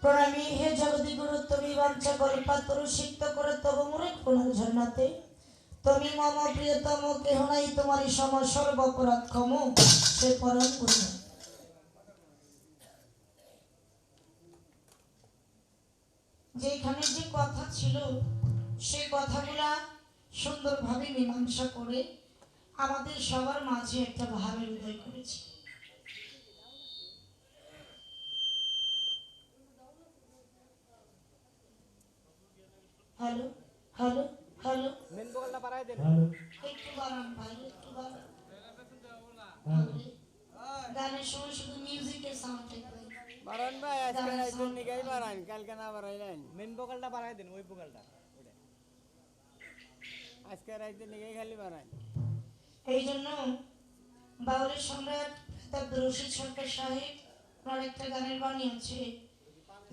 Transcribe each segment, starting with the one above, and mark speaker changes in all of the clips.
Speaker 1: প্রণামী হে জগদ্গুরু, তুমি বাঞ্ছা কল্পাতরু সিক্ত করে তব মুরে পুনর ঝর্ণাতে। তুমি মম প্রিয়তম, কেহ নাই তোমারই সম, সর্ব অপরাধ ক্ষম সে পরম গুরু। যেখানে যে কথা ছিল সেই কথাগুলা সুন্দরভাবে মীমাংসা করে আমাদের সবার মাঝে একটা ভাবের উদয় করেছে। হ্যালো হ্যালো হ্যালো,
Speaker 2: মেন বগলটা বাড়াই দেন।
Speaker 1: একটু বাড়ান ভাই, একটু বাড়ান। গানের সময় শুধু মিউজিকের সাউন্ড থাকবে।
Speaker 2: বাড়ান ভাই, আজকে
Speaker 1: গানের
Speaker 2: রাইতের
Speaker 1: সাউন্ড
Speaker 2: নিগাই বাড়ান, কালকে না বাড়াইলেন। মেন বগলটা বাড়াই দেন, ওই বগলটা ওটা। আজকে রাইতের নিগাই খালি বাড়ান।
Speaker 1: এই জন্য বাউলের সম্রাট রশিদ সরকার সাহেব ওনার একটা গানের বাণী আছে,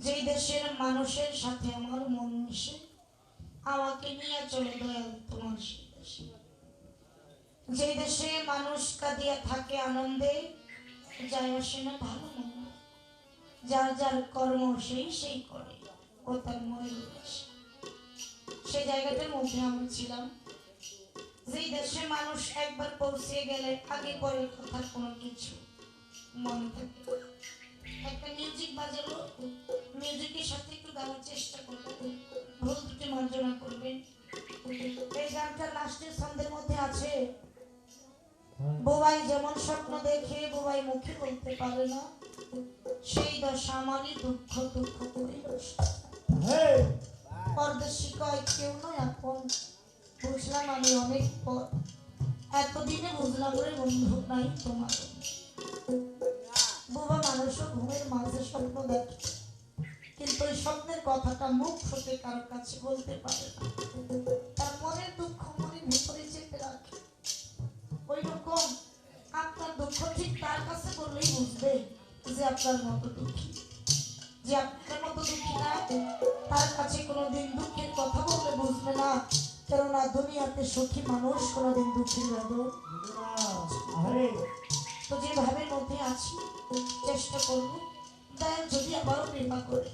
Speaker 1: যেই দেশের মানুষের সাথে আমার মন মিশে, আমাকে নিয়ে চলে দয়াল তোমার সেই দেশে। যেই দেশে মানুষ কাঁদিয়া থাকে আনন্দে, যায় আসে না ভালো মন্দ, যার যার কর্ম সেই সেই করে, ও তার মনের উদ্দেশ্যে। সেই জায়গাটার মধ্যে আমরা ছিলাম, যেই দেশে মানুষ একবার পৌঁছে গেলে আগে পরে কথা কোনো কিছু মনে থাকে। একটা মিউজিক বাজালো, মিউজিকের সাথে একটু গাওয়ার চেষ্টা করবো, ভুল ত্রুটি মার্জনা করবেন। এই গানটা লাস্টের ছন্দের মধ্যে আছে, বোবাই যেমন স্বপ্ন দেখে বোবাই মুখে বলতে পারে না, সেই দশা আমারই দুঃখ দুঃখ করে পরদেশী কয় কেউ নয় আপন, বুঝলাম আমি অনেক পর, এতদিনে বুঝলাম রে বন্ধু নাই তোমার। বোবা মানুষও ঘুমের মাঝে স্বপ্ন দেখে, কিন্তু ওই স্বপ্নের কথাটা মুখ ফুটে কারো কাছে বলতে পারে না, তার মনের দুঃখ মনের ভিতরে চেপে রাখে। ওই রকম আপনার দুঃখ ঠিক তার কাছে বললেই বুঝবে যে আপনার মতো দুঃখী। যে আপনার মতো দুঃখী না, তার কাছে কোনোদিন দুঃখের কথা বললে বুঝবে না, কেননা দুনিয়াতে সুখী মানুষ কোনোদিন দুঃখীর বেদন। তো যে ভাবের মধ্যে আছি, চেষ্টা করব দয়াল যদি আবারও কৃপা করে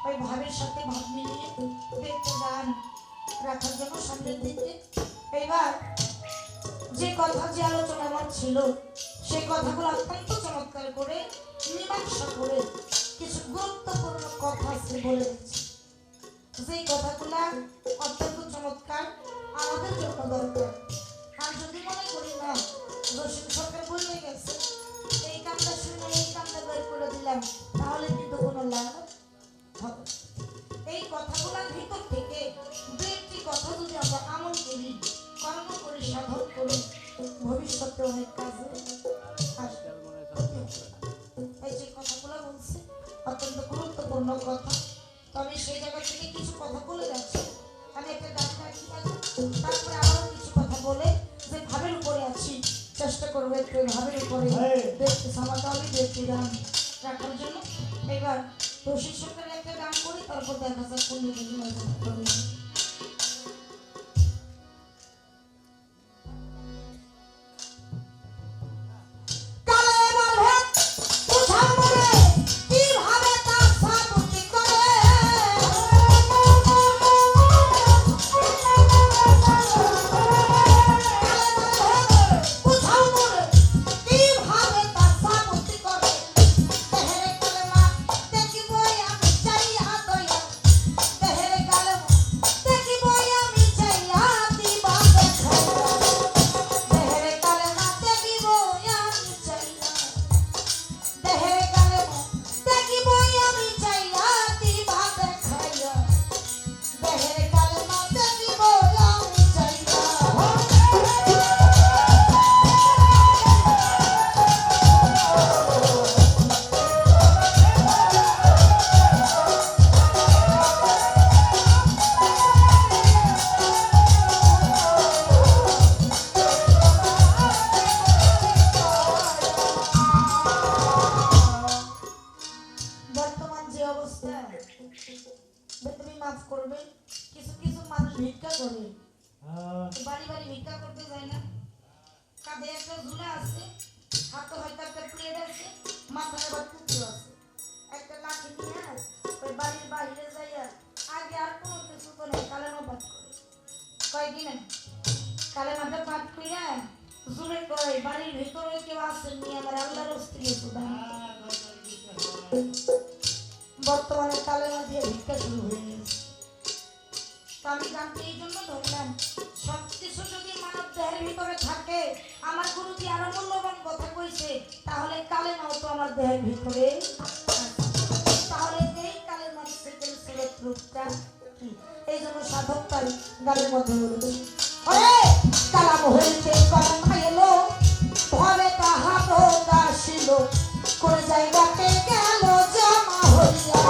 Speaker 1: ওই ভাবের সাথে ভাব মিলিয়ে দেখতে গান রাখার জন্য সামনের দিকে। এবার যে কথা যে আলোচনা আমার ছিল সেই কথাগুলো অত্যন্ত চমৎকার করে মীমাংসা করে কিছু গুরুত্বপূর্ণ কথা আছে বলে দিচ্ছি, যেই কথাগুলা অত্যন্ত চমৎকার, আমাদের জন্য দরকার। আর যদি মনে করি না রশিদ সরকার বলে গেছে এই কামটা শুনে এই কামটা বের করে দিলাম, তাহলে কিন্তু কোনো লাভ হবে। এই কথাগুলোর ভিতর থেকে দু একটি কথা যদি আমরা আমল করি, কর্ম করি, সাধন করি, ভবিষ্যতে অনেক কাজে আসবে। এই যে কথাগুলো বলছি অত্যন্ত গুরুত্বপূর্ণ কথা। তো আমি সেই জায়গা থেকে কিছু কথা বলে যাচ্ছি, আমি একটা গান রাখি, তারপরে আবারও কিছু কথা বলে যে ভাবের উপরে আছি চেষ্টা করবো একটু ভাবের উপরে দেখতে সামাটা আমি দেখতে গান রাখার জন্য। এবার রশিদ সরকারের একটা গান করি, তারপর দেখা যাক কোন দিকে তুমি মাফ করবে, কিছু কিছু মানুষ ভিক্ষা করে, বাড়ি বাড়ি ভিক্ষা করতে যায় না, কাঁধে একটা ঝুলা আছে, হাতে হয়তো একটা প্লেট আছে, মাথায় আবার টুপি আছে, একটা লাঠি নিয়ে ওই বাড়ির বাইরে যাইয়া আগে আর কোনো কিছু তো নেই কালেমা পাঠ করে কয়দিন কালেমাটা পাঠ কইরা জুড়ে কয় বাড়ির ভিতরে কেউ আসেন নিয়ে আমার আল্লাহর স্ত্রী সুদান বর্তমানে কালেমা দিয়ে ভিক্ষা শুরু হয়ে গেছে। তো আমি জানতে এই জন্য ধরলাম সব কিছু যদি মানব দেহের ভিতরে থাকে আমার গুরুজি আরো মূল্যবান কথা কইছে তাহলে কালেমাও তো আমার দেহের ভিতরে তাহলে এই কালেমার সেকেন্ড সিলেট রূপটা কি এই জন্য সাধক তাই গানের মধ্যে বলবে ওরে কালাম হইতে কলমা এলো ভাবে তাহা প্রকাশিল কোন জায়গাতে গেল জমা হইয়া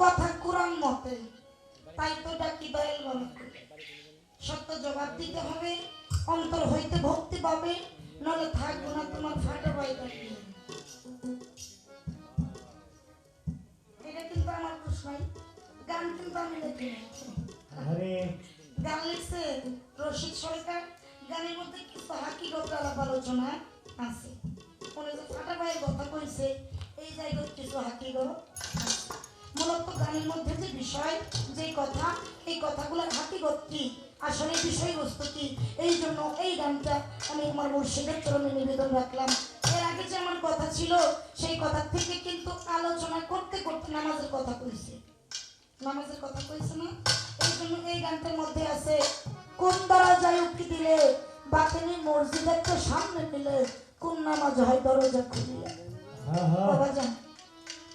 Speaker 1: কথা কোরআন মতে, তাই তো ডাকি দয়াল বাবাকে। সত্য জবাব দিতে হবে, অন্তর হইতে ভক্তি পাবে, নলে থাকবো না তোমার ফাটা বাইটা। এটা কিন্তু আমার দোষ নাই, গান কিন্তু আমি লিখি নাই। গান লিখছে রশিদ সরকার, গানের মধ্যে কিছু হাকিগত আলাপ আলোচনা আছে। উনি যে ফাটা ভাইয়ের কথা কইছে, এই জায়গায় কিছু হাকিগত আছে। মূলত গানের মধ্যে যে বিষয়, যে কথা, এই কথাগুলোর হাকিগত কি, আসলে বিষয়বস্তু কি, এই জন্য এই গানটা আমি আমার মুর্শিদের চরণে নিবেদন রাখলাম। এর আগে যে আমার কথা ছিল, সেই কথা থেকে কিন্তু আলোচনা করতে করতে নামাজের কথা কইছে, নামাজের কথা কইছে না। এই জন্য এই গানটার মধ্যে আছে, কোন দরজায় উকি দিলে বাতিনি মসজিদের তো সামনে পেলে, কোন নামাজ হয় দরজা খুলিয়া। বাবা জান,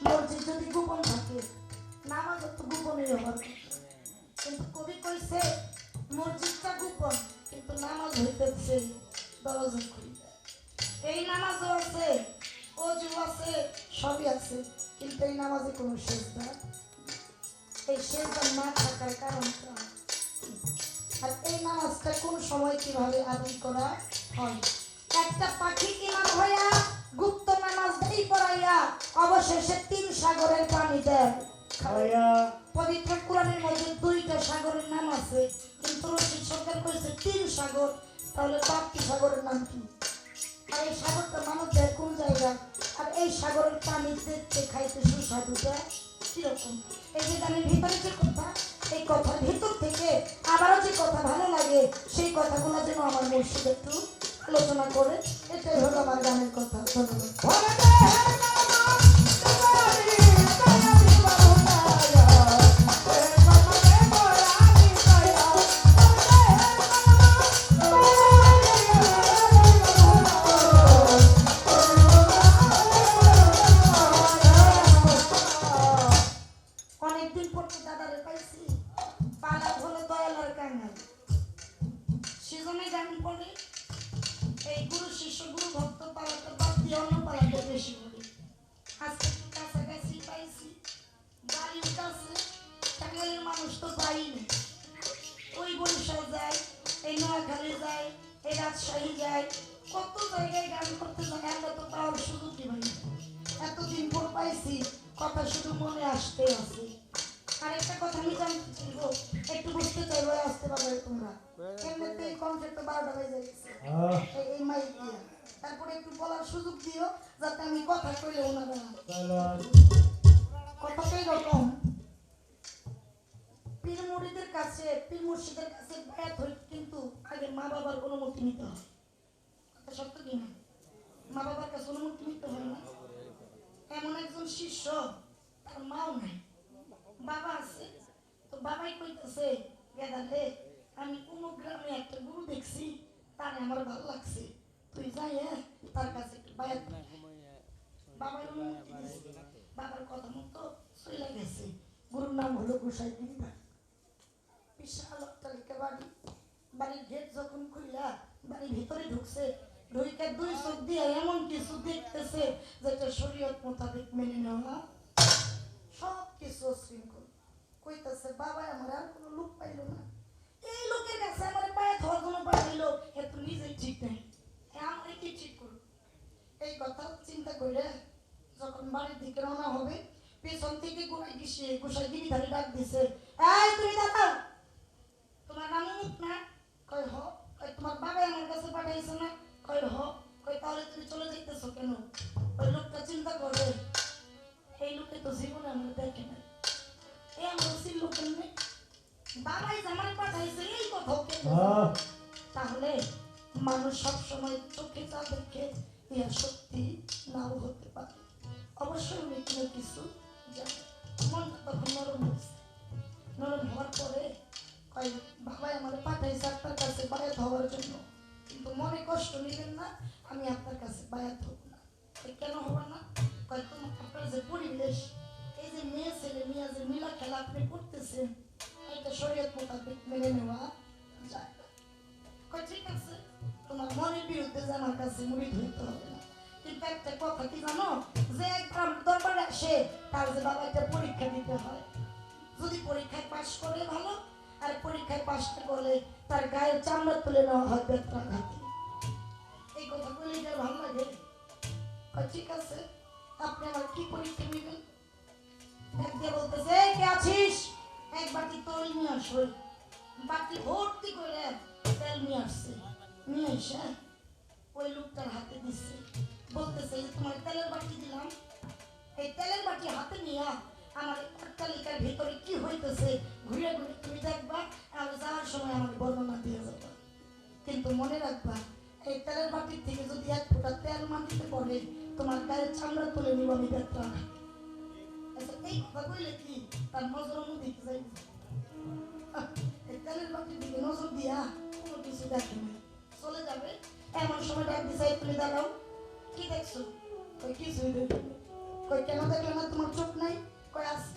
Speaker 1: মসজিদ যদি গোপন থাকে, নামাজ তো গোপনই হবার কথা। কিন্তু কবি কইছে মসজিদটা গোপন, কিন্তু নামাজ হইতেছে দরজা খুলিয়া। এই নামাজও আছে, অজু আছে, সবই আছে, কিন্তু এই নামাজে কোনো সেজদা, এই সেজদা না থাকার কারণটা। আর এই নামাজটা কোন সময় কিভাবে আদায় করা হয়? একটা পাখি ইমাম হইয়া গুপ্ত নামাজ দেই পড়াইয়া অবশেষে 3 সাগরের পানি দেয় খাওয়াইয়া। পবিত্র কোরআনের মধ্যে 2টা সাগরের নাম আছে, কিন্তু রশিদ সরকার কইছে 3 সাগর। তাহলে 4টি সাগরের নাম কি? আর এই সাগরটা মানুষ দেয় কোন জায়গা? আর এই সাগরের পানি দেখতে খাইতে সুস্বাদুটা কিরকম? এই যে গানের ভিতরে যে কথা, এই কথার ভিতর থেকে আবারও যে কথা ভালো লাগে, সেই কথাগুলো যেন আমার মুর্শিদ একটু আলোচনা করে। এটাই হলো আমার গানের কথা। ধন্যবাদ। অনেকদিন পর তো দাদারে পাইছি, পালা হলো দয়ালার কাঙ্গাল, সেজন্য গান পড়ে। এই গুরু শিষ্য গুরু ভক্ত পালাটা বাদ দিয়ে অন্য পালাটা বেশি পড়ি। আজকে একটু কাছাকাছি পাইছি, বাড়ির কাছে, টাঙ্গাইলের মানুষ তো পাই না। ওই বরিশাল যায়, এই নোয়াখালী যায়, এই রাজশাহী যায়, কত জায়গায় গান করতে যায়, আমরা তো পাওয়ার সুযোগ কি ভাই। এতদিন পর পাইছি, কথা শুধু মনে আসতে আছে। আর একটা কথা আমি জানতে চাইবো, একটু বুঝতে চাইবো, আসতে পারবে তোমরা। এমনিতে এই কনসেপ্ট 12টা বেজে গেছে, এই মাইক দিয়ে। তারপরে একটু বলার সুযোগ দিও, যাতে আমি কথা কইলে ওনারা কথাটাই রকম। পীর মুরিদের কাছে, পীর মুর্শিদের কাছে বায়াত হই, কিন্তু আগে মা বাবার অনুমতি নিতে হয়। কথা সত্য কি না? মা বাবার কাছে অনুমতি নিতে হয় না? এমন একজন শিষ্য, তার মাও নাই, বাবা আছে, তো বাবাই কইতেছে, গেদা রে, আমি কোন গ্রামে একটা গুরু দেখছি, তার আমার ভালো লাগছে, তুই যাই তার কাছে একটু বায়াত নে। বাবার অনুমতি দিছে, বাবার কথা মতো চলে গেছে। গুরুর নাম হলো গোসাই গিরিধর। বিশাল অট্টালিকা বাড়ি, বাড়ির গেট যখন খুইলা বাড়ির ভিতরে ঢুকছে, ঢুকে 2 চোখ দিয়ে এমন কিছু দেখতেছে যেটা শরীয়ত মোতাবেক মেনে নেওয়া সব কিছু শৃঙ্খল। কইতেছে, বাবা আমার আর কোনো লোক পাইলো না, এই লোকের কাছে আমার পায়ে ধোয়ার জন্য পাঠাইলো, এত নিজেই ঠিক নাই, আমার কি ঠিক করো? এই কথা চিন্তা করে যখন বাড়ির দিকে রওনা হবে, পেছন থেকে গোসাই গিরিধারী ডাক দিছে, এই তুমি দাঁড়াও, তোমার নাম মুখ না? কই হ। কই তোমার বাবা আমার কাছে পাঠাইছে না? কই হ। কই তাহলে তুমি চলে যাইতেছো কেন? ওই লোকটা চিন্তা করবে, এই লোকে তো জীবনে আমরা দেখে নাই, এই আমরা ছিল কেমনে, বাবাই জামাই পাঠাইছে, এই কথা কেন? তাহলে মানুষ সবসময় চোখে যা দেখে ইয়া সত্যি নাও হতে পারে। অবশ্যই উনি কোনো কিছু জানে। মনটা তখন নরম হয়েছে, নরম হওয়ার পরে কয়, বাবাই আমার পাঠাইছে আপনার কাছে বায়াত হওয়ার জন্য, কিন্তু মনে কষ্ট নিবেন না, আমি আপনার কাছে বায়াত হব না। কেন হবো না? কয়, তোমার আপনার যে পরিবেশ, এই যে মেয়ে ছেলে মেয়ে যে মিলা খেলা আপনি করতেছেন, এটা শরীয়ত মোতাবেক মেনে নেওয়া যায় না। কয়, ঠিক আছে, তোমার মনের বিরুদ্ধে যে আমার কাছে মুরিদ হইতে হবে না, কিন্তু একটা কথা কি জানো, যে একবার দরবারে আসে তার যে বাবা একটা পরীক্ষা দিতে হয়, তার পরীক্ষায় পাশ না করলে তার গায়ের চামড়া তুলে নেওয়া হয় বেত্রাঘাতে। এই কথা বলে এটা ভালো লাগে। ঠিক আছে, আপনি আমার কি পরীক্ষা নেবেন? এক দিয়ে বলতেছে, কে আছিস? এক বাটি তৈল নিয়ে আসো। বাটি ভর্তি করে তেল নিয়ে আসছে, নিয়ে এসে ওই লোকটার হাতে দিচ্ছে। বলতেছে, তোমার তেলের বাটি দিলাম, এই তেলের বাটি হাতে নিয়ে আমার অট্টালিকার ভিতরে কি হইতেছে ঘুরে ঘুরে তুমি দেখবা, আর যাওয়ার সময় আমাকে বর্ণনা দিয়ে যাবা। কিন্তু মনে রাখবা, এই তেলের বাটির থেকে যদি এক ফোঁটা তেল মাটিতে পড়ে, তোমার গায়ের চামড়া তুলে নিব আমি বেত্রা। আচ্ছা, এই কথা বললে কি তার নজর অন্যদিকে যাই? এই তেলের বাটির দিকে নজর দিয়া কোনো কিছু দেখে না, চলে যাবে। এমন সময় ডাক দিশাই তুলে দাঁড়াও, কি দেখছো? কই কিছুই দেখো। কই কেন দেখলে না? তোমার চোখ নাই? কই আছে।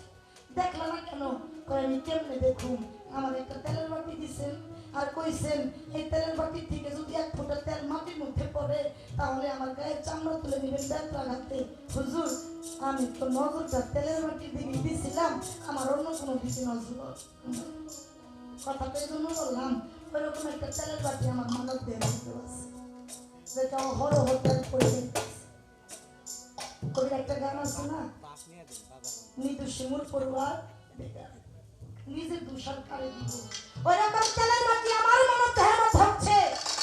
Speaker 1: দেখলা না কেন? কই আমি কেমনে দেখুম? আমার একটা তেলের বাটি দিছেন আর কইছেন এই তেলের বাটির থেকে যদি এক ফোঁটা তেল মাটির মধ্যে পড়ে তাহলে আমার গায়ের চামড়া তুলে নেবেন বেত্রাঘাতে। হুজুর, আমি তো নজরটা তেলের বাটির দিকে দিছিলাম, আমার অন্য কোনো দিকে নজর। কথাটা এই জন্য বললাম, ওইরকম একটা তেলের বাটি আমার মানব দেহ আছে, যেটা হর তেল করে দিতেছে। কবির একটা গান আছে না, নিদু শিমুর পরিবার নিজের দুষার কারে দিব। ওইরকম তেলের বাটি আমার মানব দেহের মধ্যে হচ্ছে।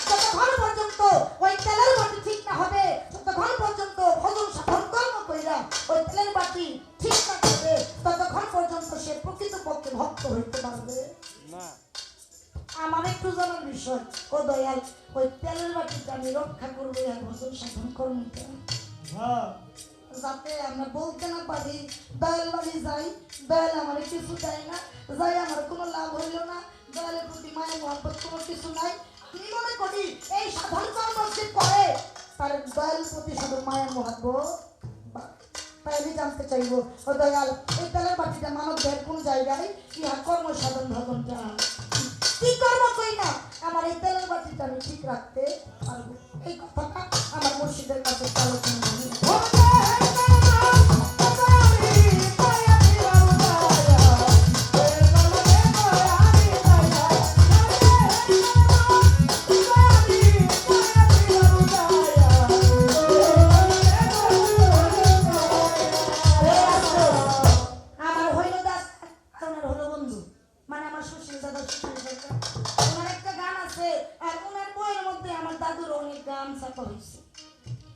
Speaker 1: যতক্ষণ পর্যন্ত ওই তেলের বাটি ঠিক না হবে, ততক্ষণ পর্যন্ত ভজন সাধন কর্ম কইরা ওই তেলের বাটি ঠিক না হবে, ততক্ষণ পর্যন্ত সে প্রকৃতপক্ষে ভক্ত হইতে পারবে না। আমার একটু জানার বিষয়, ও দয়াল, ওই তেলের বাটিটা আমি রক্ষা করবো আর ভজন সাধন কর্মটা, যাতে আমরা বলতে না পারি দয়াল বাড়ি যাই, দয়াল আমার কিছু দেয় না, যাই আমার কোনো লাভ হইল না, দয়ালের প্রতি মায়ের মহব্বত কোনো কিছু নাই। আমি মনে করি এই সাধন কর্ম যে করে তার দয়ালের প্রতি শুধু মায়ের মহব্বত। তাই আমি জানতে চাইবো, ও দয়াল, এই তেলের বাটিটা মানব দেহের কোন জায়গায় ইহা কর্ম সাধন ভজনটা কি কর্ম কই না আমার এই তেলের বাটিটা আমি ঠিক রাখতে পারবো। এই কথাটা আমার মুর্শিদের কাছে আলোচনা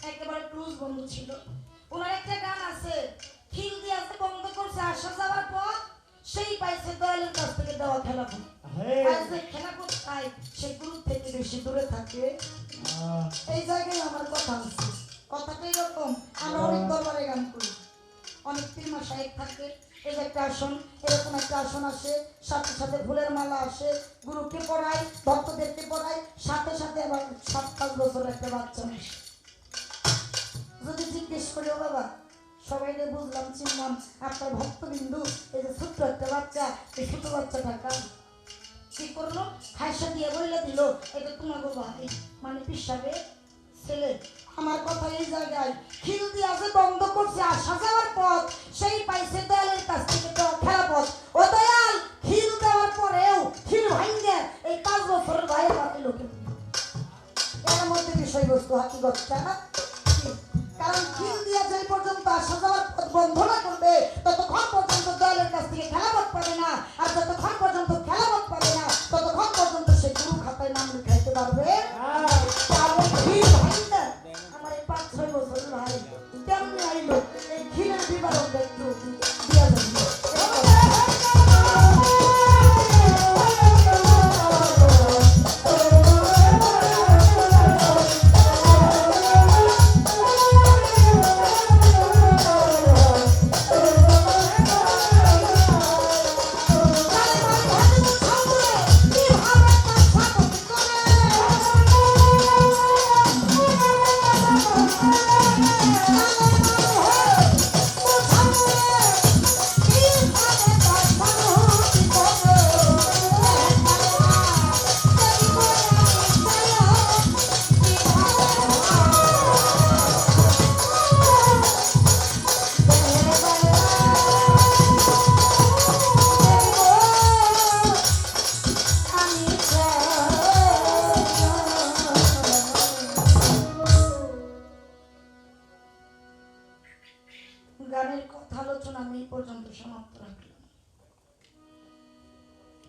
Speaker 1: একেবারে ক্লোজ বন্ধু ছিল। ওনার একটা গান আছে, খিল দিয়ে আসতে বন্ধ করছে, আসা যাওয়ার পর সেই পাইছে দয়ালের কাছ থেকে দেওয়া খেলা। আর যে খেলা কোথায় সে গ্রুপ থেকে বেশি দূরে থাকে। এই জায়গায় আমার কথা আছে, কথাটা এরকম। আমরা অনেক দরবারে গান করি, অনেক পীরমা সাহেব থাকে, এই যে একটা আসন, এরকম একটা আসন আসে, সাথে সাথে ফুলের মালা আসে, গুরুকে পড়াই, ভক্তদেরকে পড়াই, সাথে সাথে আবার 7-5 বছর একটা বাচ্চা আসে। যদি জিজ্ঞেস করি, ও বাবা, সবাইকে বুঝলাম চিনলাম, আপনার ভক্তবিন্দু, এই যে ছোট্ট একটা বাচ্চা, এই ছোট বাচ্চাটা কার? কি করলো? হাসা দিয়ে বইলে দিল, এটা তোমাকে ভাই, মানে পিসাবে ছেলে। আমার কথা এই জায়গায়, খিল দিয়ে আসে বন্ধ করছে, আসা যাওয়ার পথ সেই পাইছে দয়ালের কাছ থেকে দেওয়া খেলা পথ। ও দয়াল, খিল দেওয়ার পরেও খিল ভাঙ্গে এই 5 বছরের ভাই আমার লোকে এর মধ্যে বিষয়বস্তু হাকিগতটা না। কারণ খিল দিয়া যে পর্যন্ত আসা যাওয়ার পথ বন্ধ না করবে, ততক্ষণ পর্যন্ত দয়ালের কাছ থেকে খেলাপথ পাবে না, আর যতক্ষণ পর্যন্ত খেলাপথ পাবে না, ততক্ষণ পর্যন্ত সে গুরু খাতায় নাম লিখাইতে পারবে। আমার এই 5-6 বছর ভাই কেমনি আইলো, এই খিলের বিবরণটা একটু দিয়া যাবে।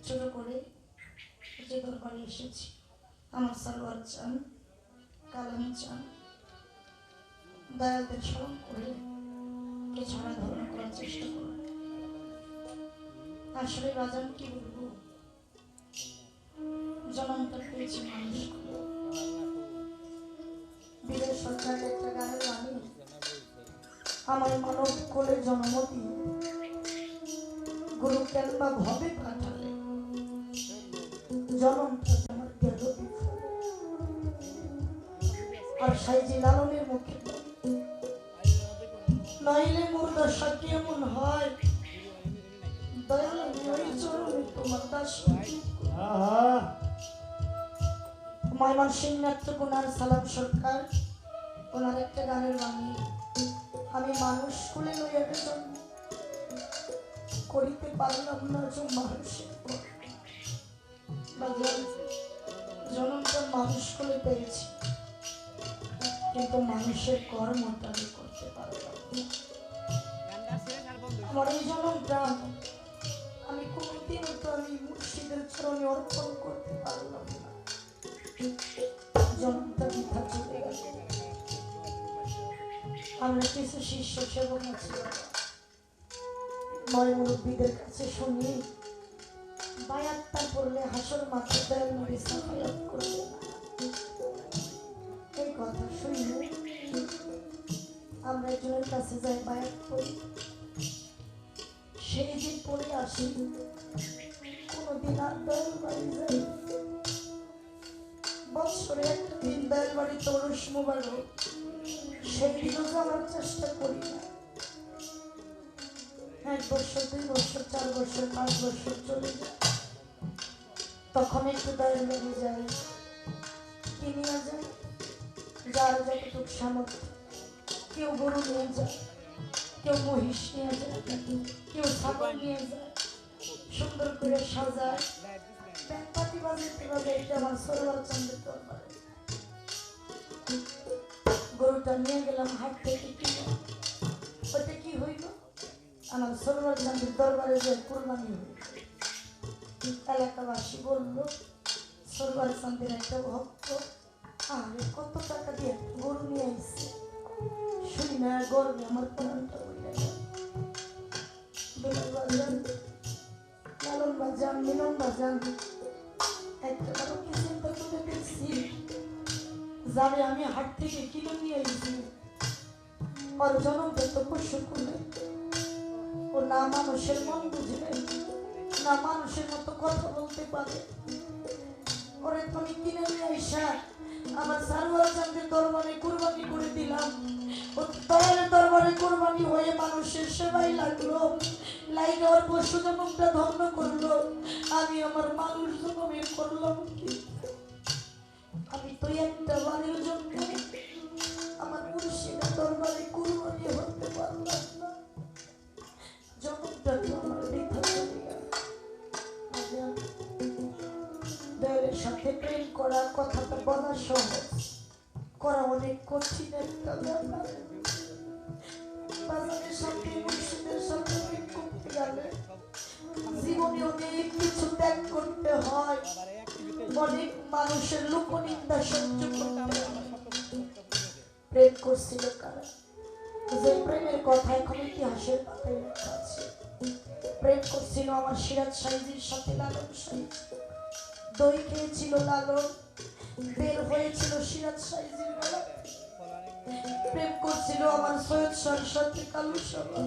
Speaker 1: ছোট করে যে দরবারে এসেছি, আমার সালোয়ার চান, কালাম চান, দয়ালদের স্মরণ করে কিছু ধারণা করার চেষ্টা করব। আসলে বাজান কি বলবো, জনমটা পেয়েছি মানুষ বীরের সরকার একটা গানের বাণী, আমার মানব কোলে জন্ম দিয়ে গুরু কেন বা ভবে পাঠালে, জনমটা আমার গেল বিফলে। আর সাইজি লালনের মুখে নইলে মোর দশা কেমন হয়, দয়াল আমি ওই চরণে তোমার দাস। ময়মনসিংহ নেত্রকোনার সালাম সরকার, ওনার একটা গানের বাণী, আমি মানুষ কুলে লইয়ার জন্য করিতে পারলাম না যে মানুষের জনমটা মানুষ কুলে পেয়েছি, কিন্তু মানুষের কর্মটা আমি করতে পারলাম না। আমার এই জনমটা আমি কোনোদিনও তো আমি মুর্শিদের চরণে অর্পণ করতে পারলাম না, জনমটা বৃথা চলে গেল। আমরা কিছু শিষ্য সেবক আছি, নয় মুরব্বীদের কাছে শুনি বায়াতটা করলে হাসর মাঠে দয়াল নবী সাফায়াত করবে না, এই কথা শুনলে আমরা একজনের কাছে যাই বায়াত করি, সেই দিন পরে আসি, কোনোদিন আর দয়াল বাড়ি যাই, বৎসরে একটা দিন দয়াল বাড়ি তরুষ মোবারক, সেই দিনও যাওয়ার চেষ্টা করি না। 1 বছর 2 বছর 4 বছর 5 বছর চলে যায়, তখন একটু দয়াল বাড়ি যাই, কি নিয়ে যায়, যার যতটুকু সামর্থ্য, কেউ গরু নিয়ে যায়, কেউ মহিষ নিয়ে যায়, কেউ ছাগল নিয়ে যায়, সুন্দর করে সাজায়, ব্যাংপাতি বাজাইতে বাজাইতে আমার সরোয়ার চান্দের দরবারে গরুটা নিয়ে গেলাম হাট থেকে কিনে, ওইটা কি হইল, আমার সরোয়ার চান্দের দরবারে যে কুরবানি হইল। এলাকাবাসী বলল সরোয়ার চান্দের একটা ভক্ত আরে কত টাকা দিয়ে গরু নিয়ে আসছে, শুনি না গর্বে আমার প্রাণটা বইলে গেল। লালন বাজান, মিলন বাজান, একটা বড় কি চিন্তা করে দেখছি, যারে আমি হাট থেকে কিনে নিয়ে এসেছি, ওর জনমটা তো পশু করলে, ও না মানুষের মন বুঝে, না মানুষের মতো কথা বলতে পারে, ওরে তুমি কিনে নিয়ে আইসা আমার সারোয়ার চাঁদের দরবারে কুরবানি করে দিলাম, ও দয়ালের দরবারে কুরবানি হয়ে মানুষের সেবাই লাগলো, লাইনে ওর পশু জনমটা ধন্য করলো, আমি আমার মানুষ জনমের করলাম কি, আমি তো একটা বাড়ির জন্য আমার মুর্শিদের দরবারে কুরবানি হতে পারলাম না, জনমটা তো আমার বৃথা চলে গেল। দয়ালের সাথে প্রেম করা, কথাটা বলা সহজ, করা অনেক কঠিন একটা ব্যাপার। বাজারের সাথে মুর্শিদের সাথে প্রেম করতে গেলে জীবনে অনেক কিছু ত্যাগ করতে হয়, অনেক মানুষের লোকনিন্দা সহ্য করতে হয়। প্রেম করছিল কারা, যে প্রেমের কথা এখন ইতিহাসের পাতায় লেখা আছে, প্রেম করছিল আমার সিরাজ সাইজির সাথে লালন সাইজি, দই খেয়েছিল লালন, বের হয়েছিল সিরাজ সাইজির গলা, প্রেম করছিল আমার সৈয়দ শাহর সাথে কালু সভা,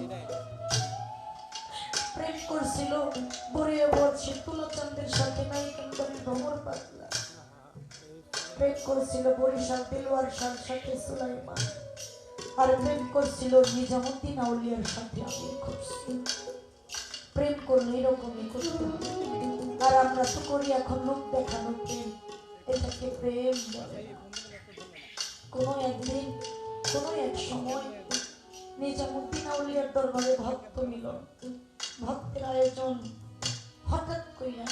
Speaker 1: প্রেম করছিল বরিয়া বর্ষে তুলাচাঁদের সাথে নায়িকান্দারি ভ্রমর পাতলা, প্রেম করছিল বরিশাল দেলোয়ার শাহর সাথে সুলাইমান, আর প্রেম করছিল নিজামুদ্দিন আউলিয়ার সাথে আমির খুরশি। প্রেম করলে এরকমই করতে হবে, আর আমরা তো করি এখন লোক দেখানো প্রেম, এটাকে প্রেম বলে না। কোনো একদিন কোনো এক সময় নিজামুদ্দিন আউলিয়ার দরবারে ভক্ত মিলন, ভক্তের আয়োজন, হঠাৎ কইরা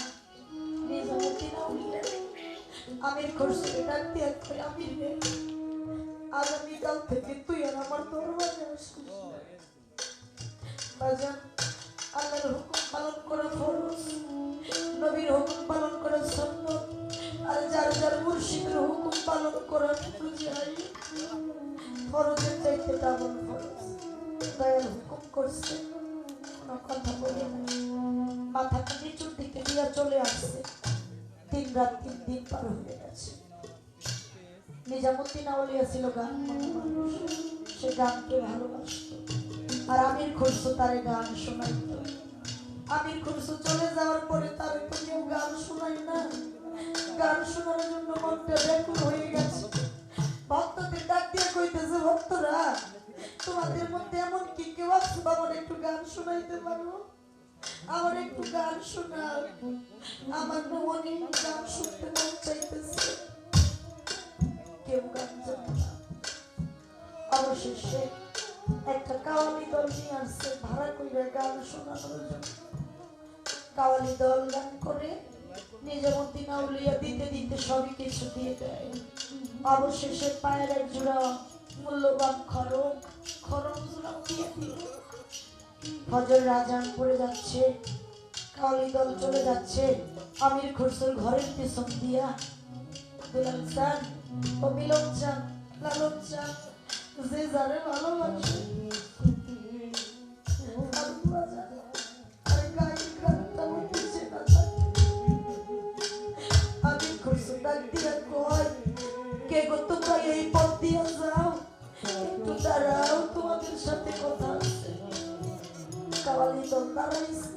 Speaker 1: নিজামুদ্দিন আউলিয়া আমির খুরশিকে ডাক দিয়ে কই, আমির রে, আগামীকাল থেকে তুই আর আমার দরবারে আসিস। বাজান, আল্লাহর হুকুম পালন করা ফরজ, নবীর ফরমান পালন করা সুন্নাত, আর যার যার মুর্শিদের হুকুম পালন করা বুঝাই ফরজের চাইতে ডাবল ফরজ। দয়াল হুকুম করছে, কোনো কথা বলে না, মাথাটা নিচুর দিকে দিয়া চলে আসছে। 3 রাত 3 দিন পার হয়ে গেছে। নিজামুদ্দিন আউলিয়া ছিল গান মানুষ, সে গানকে ভালোবাসত, আর আমির খুরশু তারে গান শোনাইত। আমির খুরশু চলে যাওয়ার পরে তারে তো কেউ গান শোনাই না, গান শোনার জন্য মনটা ব্যাকুল হয়ে গেছে। ভক্তদের ডাক দিয়ে কইতেছে, ভক্তরা তোমাদের মধ্যে এমন কি কেউ আছে আমার একটু গান শোনাইতে পারো? আমার একটু গান শোনাও, আমার না অনেক গান শুনতে মন চাইতেছে। কেউ গান জানে না। অবশেষে একটা কাওয়ালি দল নিয়ে আসছে ভাড়া করে গান শোনানোর জন্য। কাওয়ালি দল গান করে নিজামুদ্দিন আউলিয়া দিতে দিতে সবই কিছু দিয়ে দেয়। অবশেষে পায়ের এক জোড়া মূল্যবান খরম জোড়া দিয়ে দিল। ফজর আজান পড়ে যাচ্ছে, কাওয়ালি দল চলে যাচ্ছে আমির খুরশুর ঘরের পেছন দিয়া। দুলাল চান ও মিলন চান, লালন চান, যে যারে ভালোবাসে আমির খুরশু ডাক দিয়া কয়, কে গো তোমরা এই পথ দিয়া যাও, একটু দাঁড়াও, তোমাদের সাথে কথা আছে। কাওয়ালি দল দাঁড়াইছে,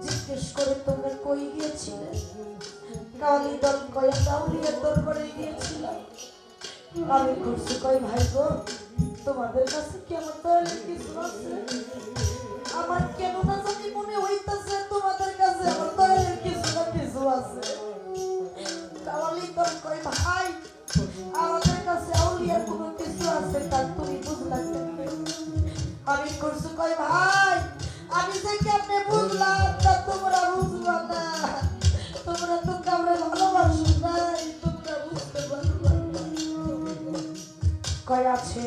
Speaker 1: জিজ্ঞেস করে তোমরা কই গিয়েছিলে? কাওয়ালি দল কয় আউলিয়ার দরবারে গিয়েছিলাম। আমির খুরশু কয়, ভাই গো তোমাদের কাছে কি আমার দয়ালের কিছু আছে? আমার কেন না জানি মনে হইতাছে তোমাদের কাছে আমার দয়ালের কিছু না কিছু আছে। কাওয়ালি দল কয়, ভাই আমাদের কাছে আউলিয়ার কোনো কিছু আছে তা তুমি বুঝলা কেমনে? আমির খুরশু কয়, ভাই আমি যে কেমনে বুঝলাম তা তোমরা বুঝবা না, তোমরা তো কাউরে ভালোবাসো নাই, তোমরা বুঝতে পারবা না। কয় আছে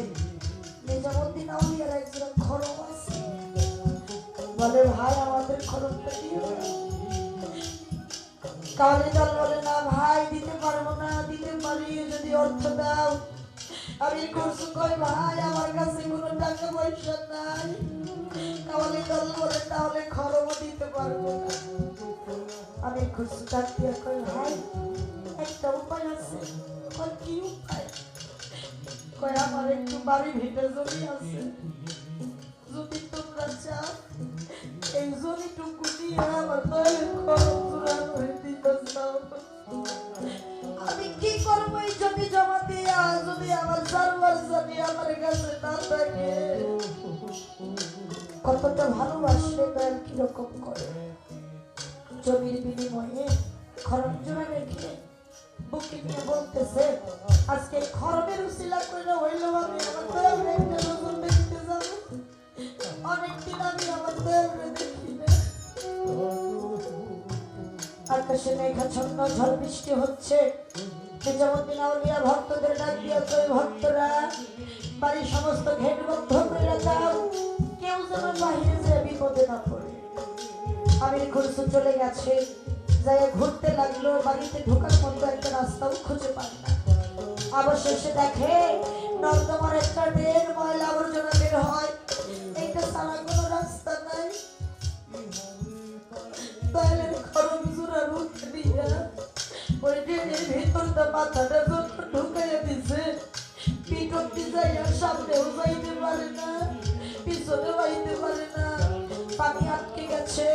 Speaker 1: নিজামুদ্দিন আউলিয়ার একজন খরম আছে। বলে ভাই আমাদের খরমটা দিও। কাওয়ালি দল বলে না ভাই দিতে পারবো না, দিতে পারি যদি অর্থ দাও। আমির খুরশু কয়, ভাই আমার কাছে কোনো টাকা পয়সা নাই। কাওয়ালি দল বলে তাহলে খরমও দিতে পারবো না। আমির খুরশু ডাক দিয়ে কয়, ভাই একটা উপায় আছে। কয় কি উপায়? কয় আমার একটু বাড়ি ভিটে জমি আছে, যদি তোমরা চাও এই জমিটুকু দিয়ে আমার দয়ালের খরচ জোড়া করে দিতে চাও। আমি কি করবো এই জমি জমা দিয়ে যদি আমার সার্ভার জানি আমার কাছে না থাকে? কতটা ভালোবাসে দয়াল কিরকম করে। জমির বিনিময়ে খরচ জোড়া রেখে বুকে নিয়ে বলতেছে, আজকে খরমের উসিলা করে হইলো আমি আমার দয়ালের একটা নজর দেখতে যাবো। অনেকদিন আমি আমার দয়ালের দেখি না। আকাশে মেঘাচ্ছন্ন ঝড় বৃষ্টি হচ্ছে। নিজামুদ্দিন আউলিয়া ভক্তদের ডাক দিয়া কয়, ভক্তরা বাড়ির সমস্ত ঘেট বন্ধ করে দাও, কেউ যেন বাহিরে যে বিপদে না পড়ে। আমির খুরশু চলে গেছে, যাই ঘুরতে লাগলো, বাড়িতে ঢোকার মতো একটা রাস্তাও খুঁজে পায় না। অবশেষে দেখে নর্দমার একটা ড্রেন, ময়লা আবর্জনা বের হয়, এইটা ছাড়া কোনো রাস্তা নাই। দয়ালের খরম জোড়া রুখে দিয়া ওই ড্রেনের ভিতরটা মাথাটা যখন ঢুকাইয়া দিছে, পিঠটি যাইয়া সামনেও যাইতে পারে না, পিছনেও যাইতে পারে না, পানি আটকে গেছে।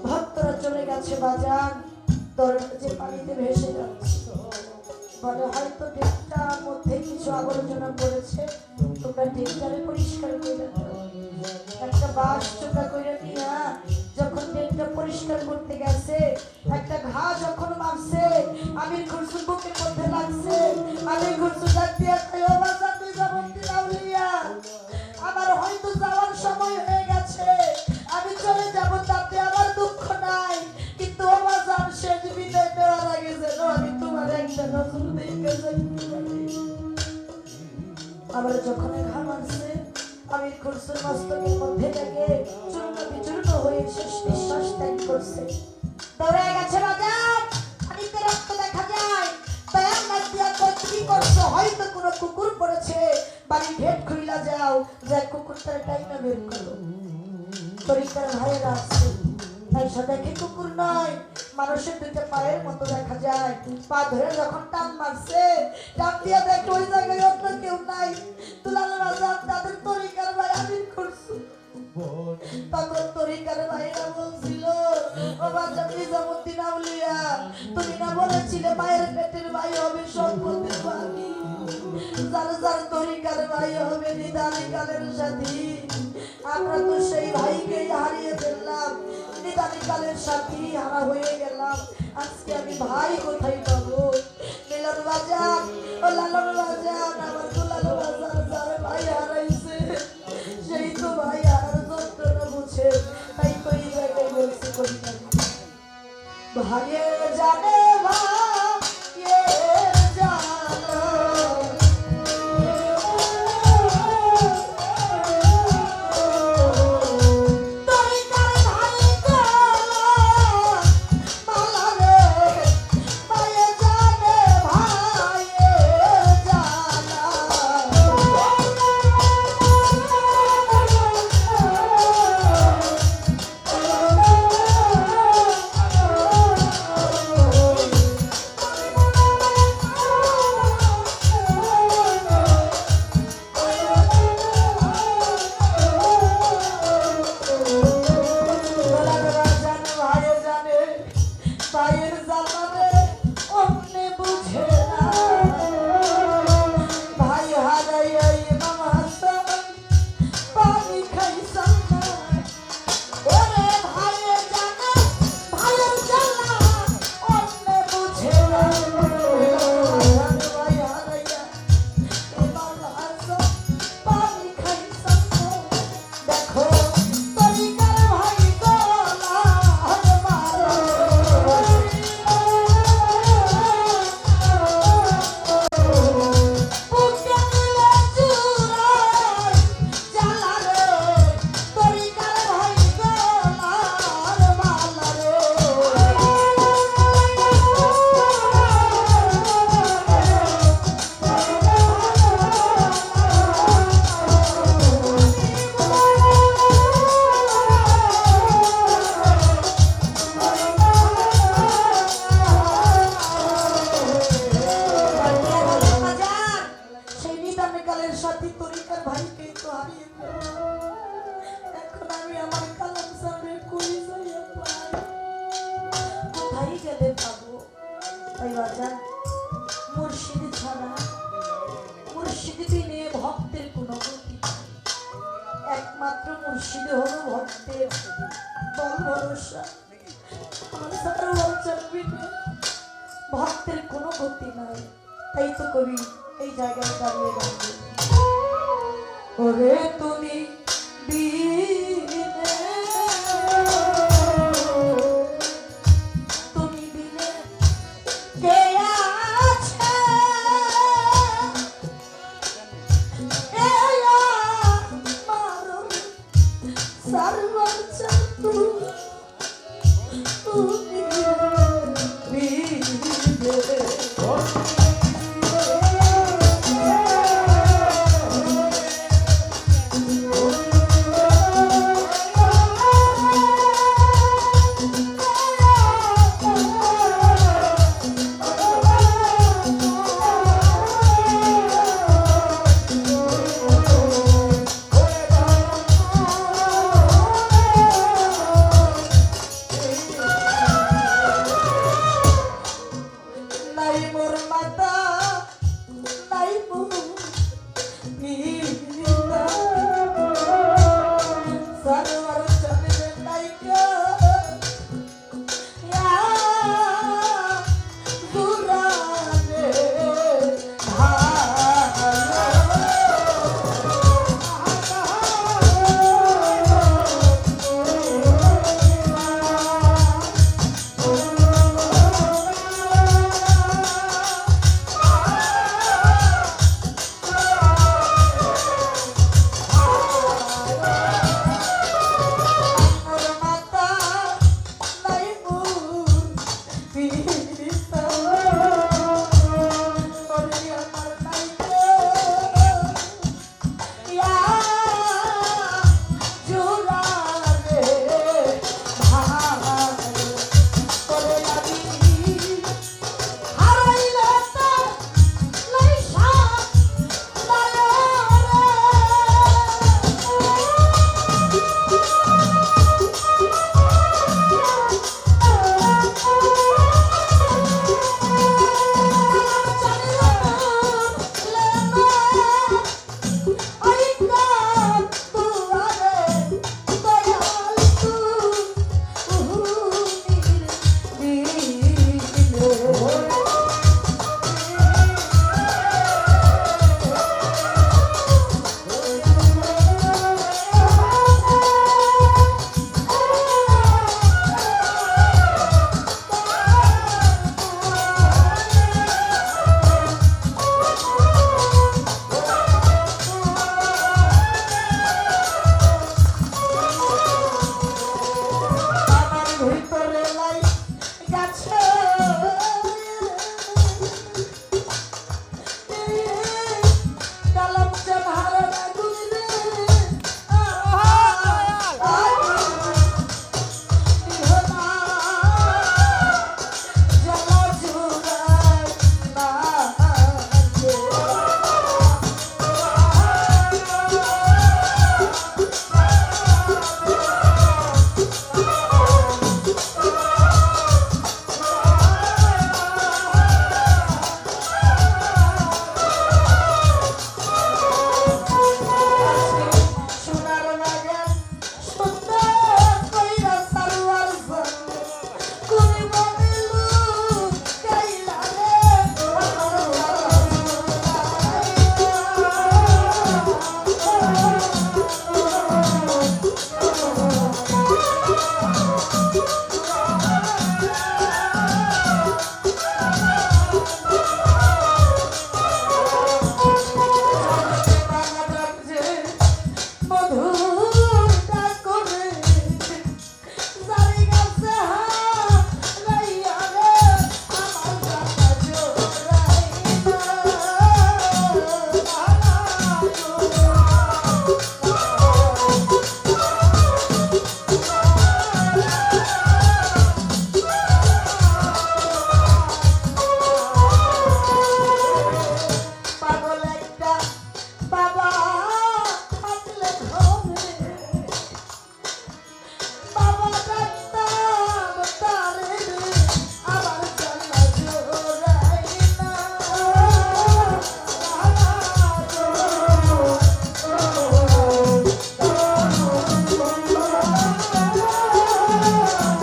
Speaker 1: ভক্তরা চলে গেছে বাজার, দরজা পানিতে ভেসে যাচ্ছে। বলে হয়তো ড্রেনটার মধ্যে কিছু আবর্জনা পড়েছে, তোমরা ড্রেনটারে পরিষ্কার করে দাও। একটা বাঁশ চোখা করে নিয়া যখন ড্রেনটা পরিষ্কার করতে গেছে, একটা ঘা যখন মারছে আমির খুরশুর বুকের মধ্যে লাগছে। আমির খুরশু ডাক দিয়া কয়, ও বাজার নিজামুদ্দিন আউলিয়া, আমার হয়তো যাওয়ার সময় হয়ে গেছে, আমি চলে যাব, তাতে আমার দুঃখ নাই, কিন্তু ও বাজার শেষ বিদায় দেওয়ার আগে যেন আমি তোমার একটা নজর দেখে যাইতে পারি। আবার যখন ঘা মারছে আমির খুরশুর মস্তকের মধ্যে থেকে চূর্ণ বিচূর্ণ হয়ে শেষ নিঃশ্বাস ত্যাগ করছে। দৌড়ে গেছে বাজার। বের করো। তরিকার ভাইয়েরা আসছে, আইসা দেখে কুকুর নয়, মানুষের দুটো পায়ের মতো দেখা যায়। পা ধরে যখন টান মারছে, টান দিয়ে দেখে ওই জায়গায় অন্য কেউ নাই। দুলাল বাজার তাদের তরিকার ভাই আমিন করছে। তখন তরিকার ভাইরা বলছিল, ও বাচ্চা নিজামুদ্দিন আউলিয়া, তুমি না বলেছিলে মায়ের পেটের ভাই হবে সম্পদের ভাগী, যার যার তরিকার ভাই হবে নিদানি কালের সাথী। আমরা তো সেই ভাইকে হারিয়ে ফেললাম, নিদানি কালের সাথী হারা হয়ে গেলাম। আজকে আমি ভাই কোথায় পাবো? মিলন বাজার ও লালন বাজার, আমার দুলাল বাজার যার ভাই হারাইছে, সেই তো ভাই হারার যন্ত্রণা বুঝে। তাই তো এই জায়গায় বলছে কবিতা, ভাইয়ের জানে ভাইয়ের জানো। মুর্শিদ ছাড়া, মুর্শিদ বিনে ভক্তের কোনো গতি, একমাত্র মুর্শিদ হলো ভক্তের বল ভরসা। ভক্তের কোনো গতি নাই। তাই তো কবি এই জায়গায় দাঁড়িয়ে দাঁড়িয়ে, ওরে তুমি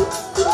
Speaker 1: ও